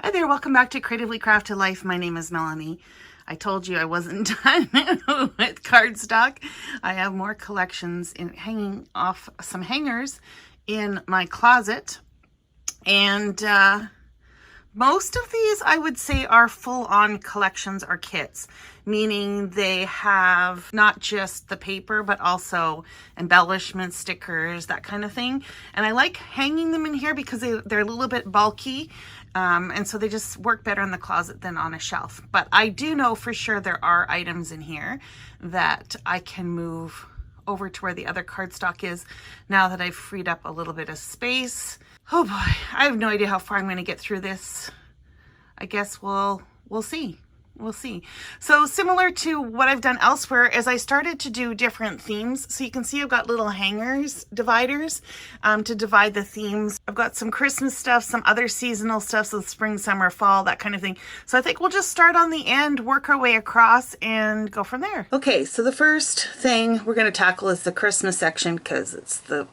Hi there, welcome back to Creatively Crafted Life. My name is Melanie. I told you I wasn't done with cardstock. I have more collections hanging off some hangers in my closet. And most of these, I would say, are full-on collections or kits, meaning they have not just the paper, but also embellishments, stickers, that kind of thing. And I like hanging them in here because they're a little bit bulky, and so they just work better in the closet than on a shelf. But I do know for sure there are items in here that I can move over to where the other cardstock is now that I've freed up a little bit of space. Oh boy, I have no idea how far I'm going to get through this. I guess we'll see. We'll see. So similar to what I've done elsewhere is I started to do different themes. So you can see I've got little hangers, dividers, to divide the themes. I've got some Christmas stuff, some other seasonal stuff, so spring, summer, fall, that kind of thing. So I think we'll just start on the end, work our way across, and go from there. Okay, so the first thing we're going to tackle is the Christmas section because it's the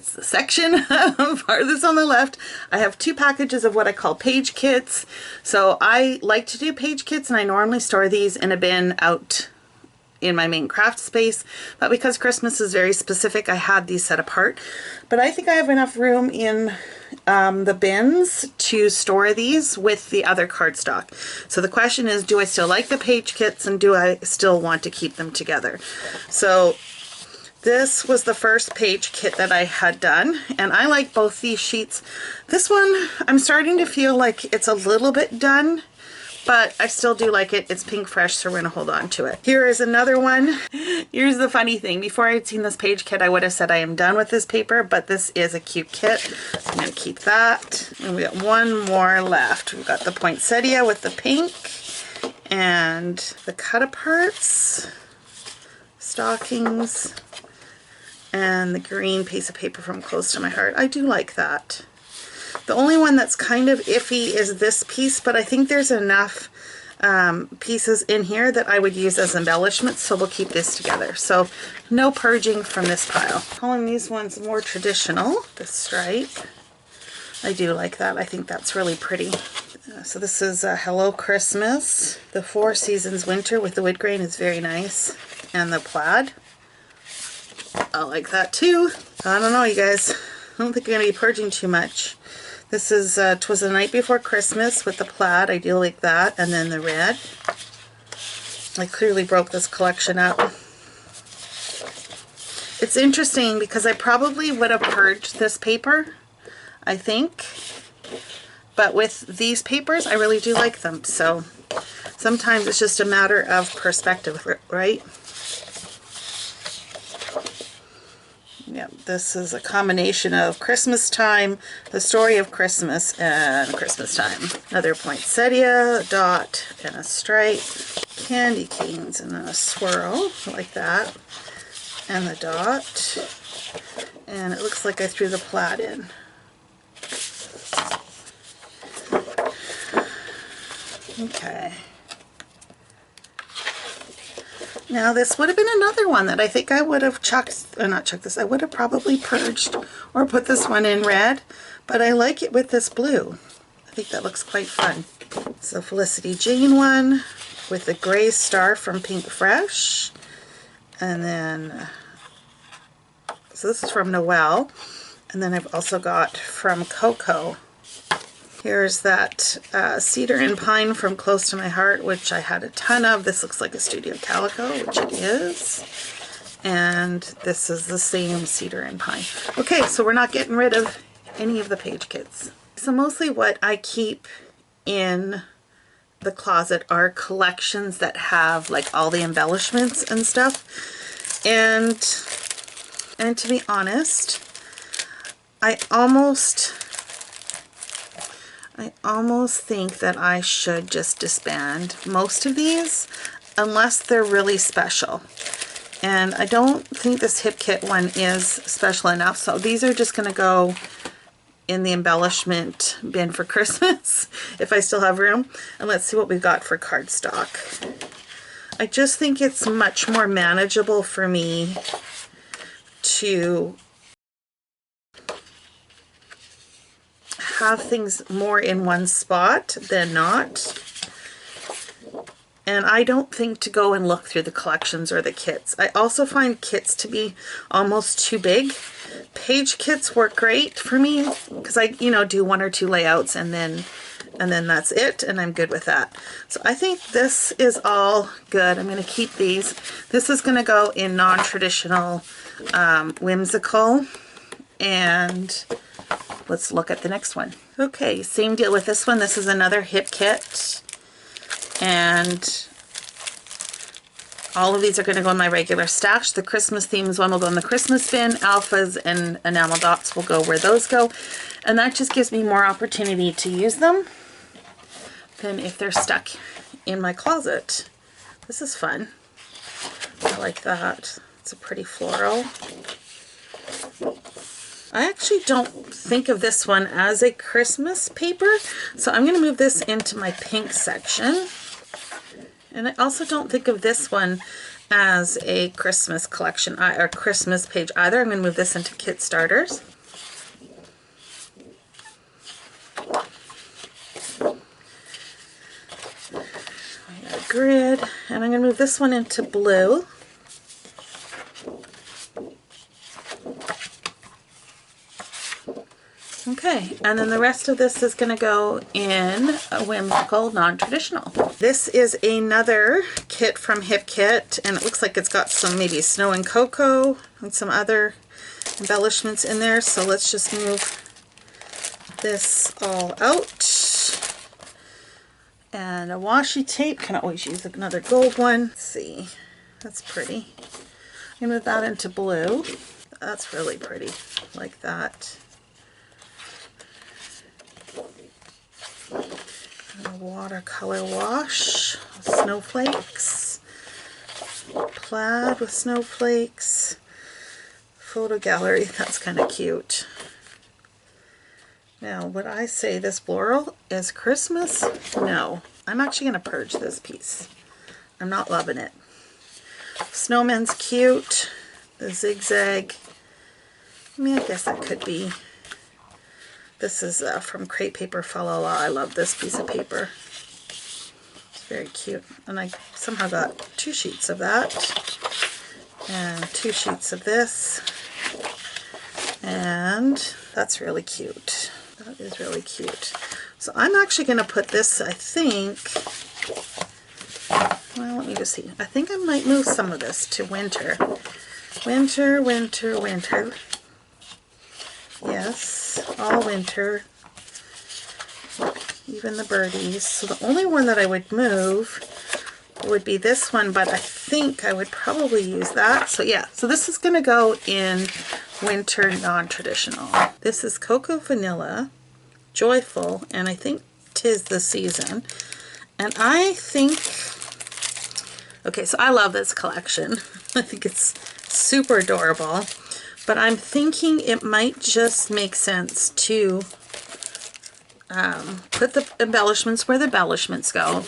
section farthest on the left. I have 2 packages of what I call page kits. So I like to do page kits, and I normally store these in a bin out in my main craft space, but because Christmas is very specific, I had these set apart. But I think I have enough room in the bins to store these with the other cardstock. So the question is, do I still like the page kits, and do I still want to keep them together? So this was the first page kit that I had done, and I like both these sheets. This one, I'm starting to feel like it's a little bit done, but I still do like it. It's pink fresh, so we're going to hold on to it. Here is another one. Here's the funny thing. Before I had seen this page kit, I would have said I am done with this paper, but this is a cute kit. So I'm going to keep that. And we got one more left. We've got the poinsettia with the pink and the cut-aparts, stockings, and the green piece of paper from Close to My Heart. I do like that. The only one that's kind of iffy is this piece, but I think there's enough pieces in here that I would use as embellishments, so we'll keep this together. So no purging from this pile. Calling these ones more traditional, the stripe. I do like that. I think that's really pretty. So this is Hello Christmas. The Four Seasons Winter with the wood grain is very nice. And the plaid. I like that too. I don't know, you guys. I don't think I'm going to be purging too much. This is 'Twas the Night Before Christmas with the plaid. I do like that. And then the red. I clearly broke this collection up. It's interesting because I probably would have purged this paper, I think. But with these papers, I really do like them. So sometimes it's just a matter of perspective, right? Yeah, this is a combination of Christmas time, the story of Christmas, and Christmas time. Another poinsettia, a dot, and a stripe, candy canes, and a swirl, like that, and the dot, and it looks like I threw the plaid in. Okay. Now this would have been another one that I think I would have I would have probably purged or put this one in red, but I like it with this blue. I think that looks quite fun. So Felicity Jane one with the gray star from Pink Fresh, and then, so this is from Noel, and then I've also got from Coco. Here's that Cedar and Pine from Close to My Heart, which I had a ton of. This looks like a Studio Calico, which it is. And this is the same Cedar and Pine. Okay, so we're not getting rid of any of the page kits. So mostly what I keep in the closet are collections that have like all the embellishments and stuff. And to be honest, I almost think that I should just disband most of these unless they're really special. And I don't think this hip kit one is special enough, so these are just going to go in the embellishment bin for Christmas if I still have room. And let's see what we've got for cardstock. I just think it's much more manageable for me to have things more in one spot than not. And I don't think to go and look through the collections or the kits. I also find kits to be almost too big. Page kits work great for me because I, do 1 or 2 layouts and then that's it, and I'm good with that. So I think this is all good. I'm going to keep these. This is going to go in non-traditional, whimsical, and let's look at the next one. Okay, same deal with this one. This is another hip kit. And all of these are going to go in my regular stash. The Christmas themes one will go in the Christmas bin. Alphas and enamel dots will go where those go. And that just gives me more opportunity to use them than if they're stuck in my closet. This is fun. I like that. It's a pretty floral. I actually don't think of this one as a Christmas paper, so I'm going to move this into my pink section. And I also don't think of this one as a Christmas collection or Christmas page either. I'm going to move this into kit starters. I got a grid, and I'm going to move this one into blue. Okay, and then the rest of this is going to go in a whimsical, non-traditional. This is another kit from Hip Kit, and it looks like it's got some maybe snow and cocoa and some other embellishments in there. So let's just move this all out. And a washi tape, can always use another gold one. Let's see, that's pretty. I'm going to move that into blue. That's really pretty, like that. A watercolor wash, snowflakes, plaid with snowflakes, photo gallery, that's kind of cute. Now, would I say this floral is Christmas? No. I'm actually going to purge this piece. I'm not loving it. Snowman's cute. The zigzag. I mean, I guess that could be. This is from Crepe Paper Fa La La. I love this piece of paper. It's very cute. And I somehow got 2 sheets of that. And 2 sheets of this. And that's really cute. That is really cute. So I'm actually going to put this, I think, well, let me just see. I think I might move some of this to winter. Winter, winter, winter. Yes, all winter. Even the birdies. So the only one that I would move would be this one, but I think I would probably use that. So yeah, so this is going to go in winter non-traditional. This is Cocoa Vanilla, Joyful, and I think 'Tis the Season. And I think, okay, so I love this collection. I think it's super adorable, but I'm thinking it might just make sense to put the embellishments where the embellishments go.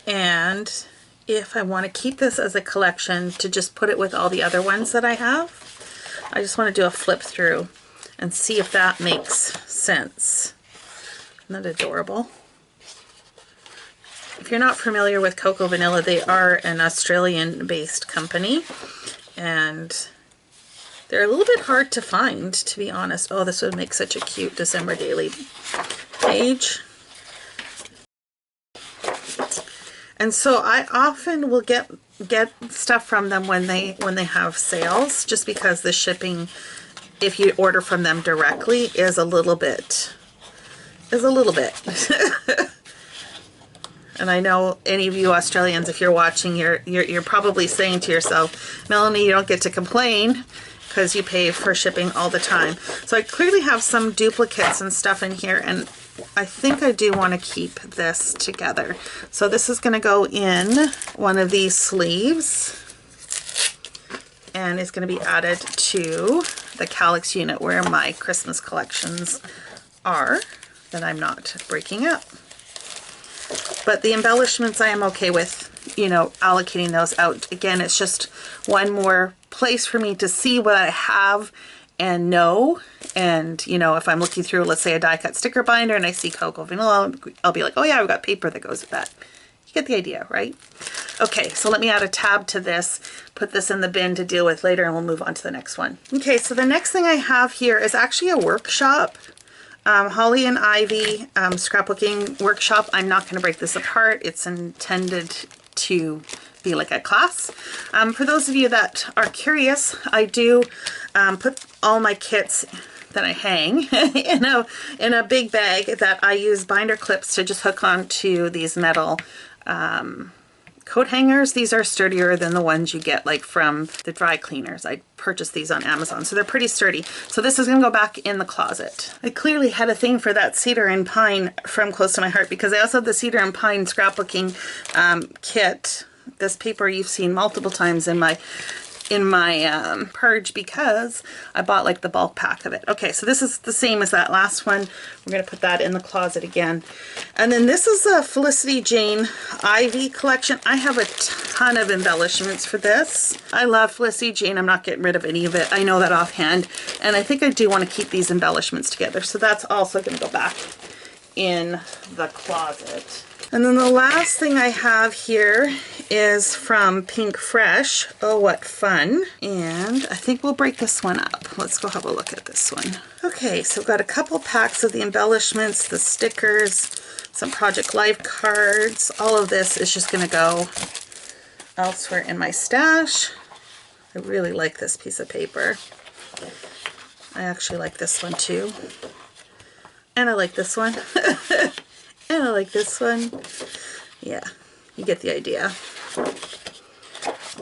And if I want to keep this as a collection, to just put it with all the other ones that I have. I just want to do a flip through and see if that makes sense. Isn't that adorable? If you're not familiar with Cocoa Vanilla, they are an Australian-based company, and they're a little bit hard to find, to be honest. Oh, this would make such a cute December daily page. And so I often will get stuff from them when they have sales, just because the shipping, if you order from them directly, is a little bit. And I know any of you Australians, if you're watching, you're probably saying to yourself, Melanie, you don't get to complain because you pay for shipping all the time. So I clearly have some duplicates and stuff in here, and I think I do want to keep this together. So this is going to go in one of these sleeves, and it's going to be added to the Kallax unit where my Christmas collections are that I'm not breaking up. But the embellishments I am okay with, you know, allocating those out. Again, it's just one more place for me to see what I have and know. And, you know, if I'm looking through, let's say, a die cut sticker binder and I see cocoa vanilla, I'll be like, oh yeah, I've got paper that goes with that. You get the idea, right? Okay, so let me add a tab to this, put this in the bin to deal with later, and we'll move on to the next one. Okay, so the next thing I have here is actually a workshop. Holly and Ivy scrapbooking workshop. I'm not going to break this apart. It's intended to be like a class. For those of you that are curious, I do put all my kits that I hang in a big bag that I use binder clips to just hook onto these metal coat hangers. These are sturdier than the ones you get like from the dry cleaners. I purchased these on Amazon, so they're pretty sturdy. So this is gonna go back in the closet. I clearly had a thing for that cedar and pine from close to my heart because I also have the cedar and pine scrapbooking kit. This paper you've seen multiple times in my Purge because I bought like the bulk pack of it. Okay, so this is the same as that last one. We're going to put that in the closet again. And then this is a Felicity Jane Ivy collection. I have a ton of embellishments for this. I love Felicity Jane. I'm not getting rid of any of it. I know that offhand. And I think I do want to keep these embellishments together. So that's also going to go back in the closet. And then the last thing I have here is from Pink Fresh. Oh, what fun. And I think we'll break this one up. Let's go have a look at this one. Okay, so we've got a couple packs of the embellishments, the stickers, some Project Life cards. All of this is just going to go elsewhere in my stash. I really like this piece of paper. I actually like this one too. And I like this one. And I like this one. Yeah, you get the idea.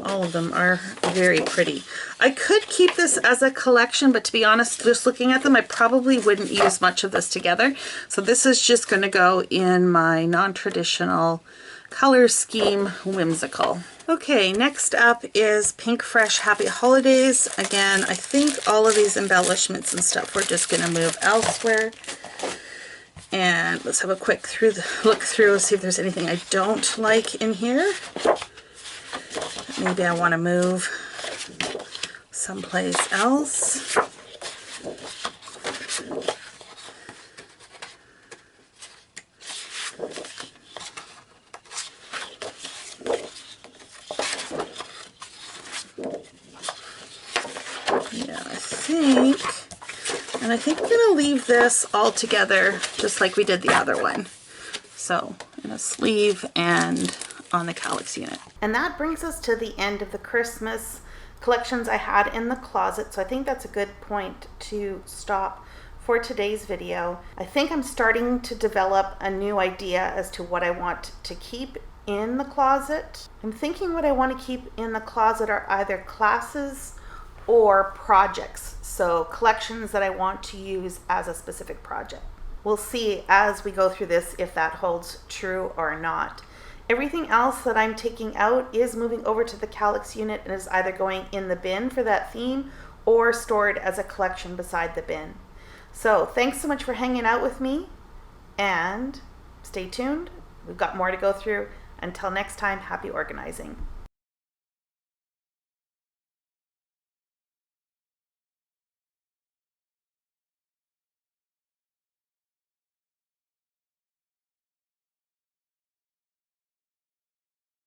All of them are very pretty. I could keep this as a collection, but to be honest, just looking at them, I probably wouldn't use much of this together. So this is just going to go in my non-traditional color scheme whimsical. Okay, next up is Pink Fresh Happy Holidays. Again, I think all of these embellishments and stuff we're just going to move elsewhere. And let's have a quick look through, see if there's anything I don't like in here. Maybe I want to move someplace else. Yeah, I think I'm going to leave this all together just like we did the other one. So in a sleeve and on the Kallax unit. And that brings us to the end of the Christmas collections I had in the closet. So I think that's a good point to stop for today's video. I think I'm starting to develop a new idea as to what I want to keep in the closet. I'm thinking what I want to keep in the closet are either classes or projects. So collections that I want to use as a specific project. We'll see as we go through this if that holds true or not. Everything else that I'm taking out is moving over to the Kallax unit and is either going in the bin for that theme or stored as a collection beside the bin. So thanks so much for hanging out with me and stay tuned. We've got more to go through. Until next time, happy organizing.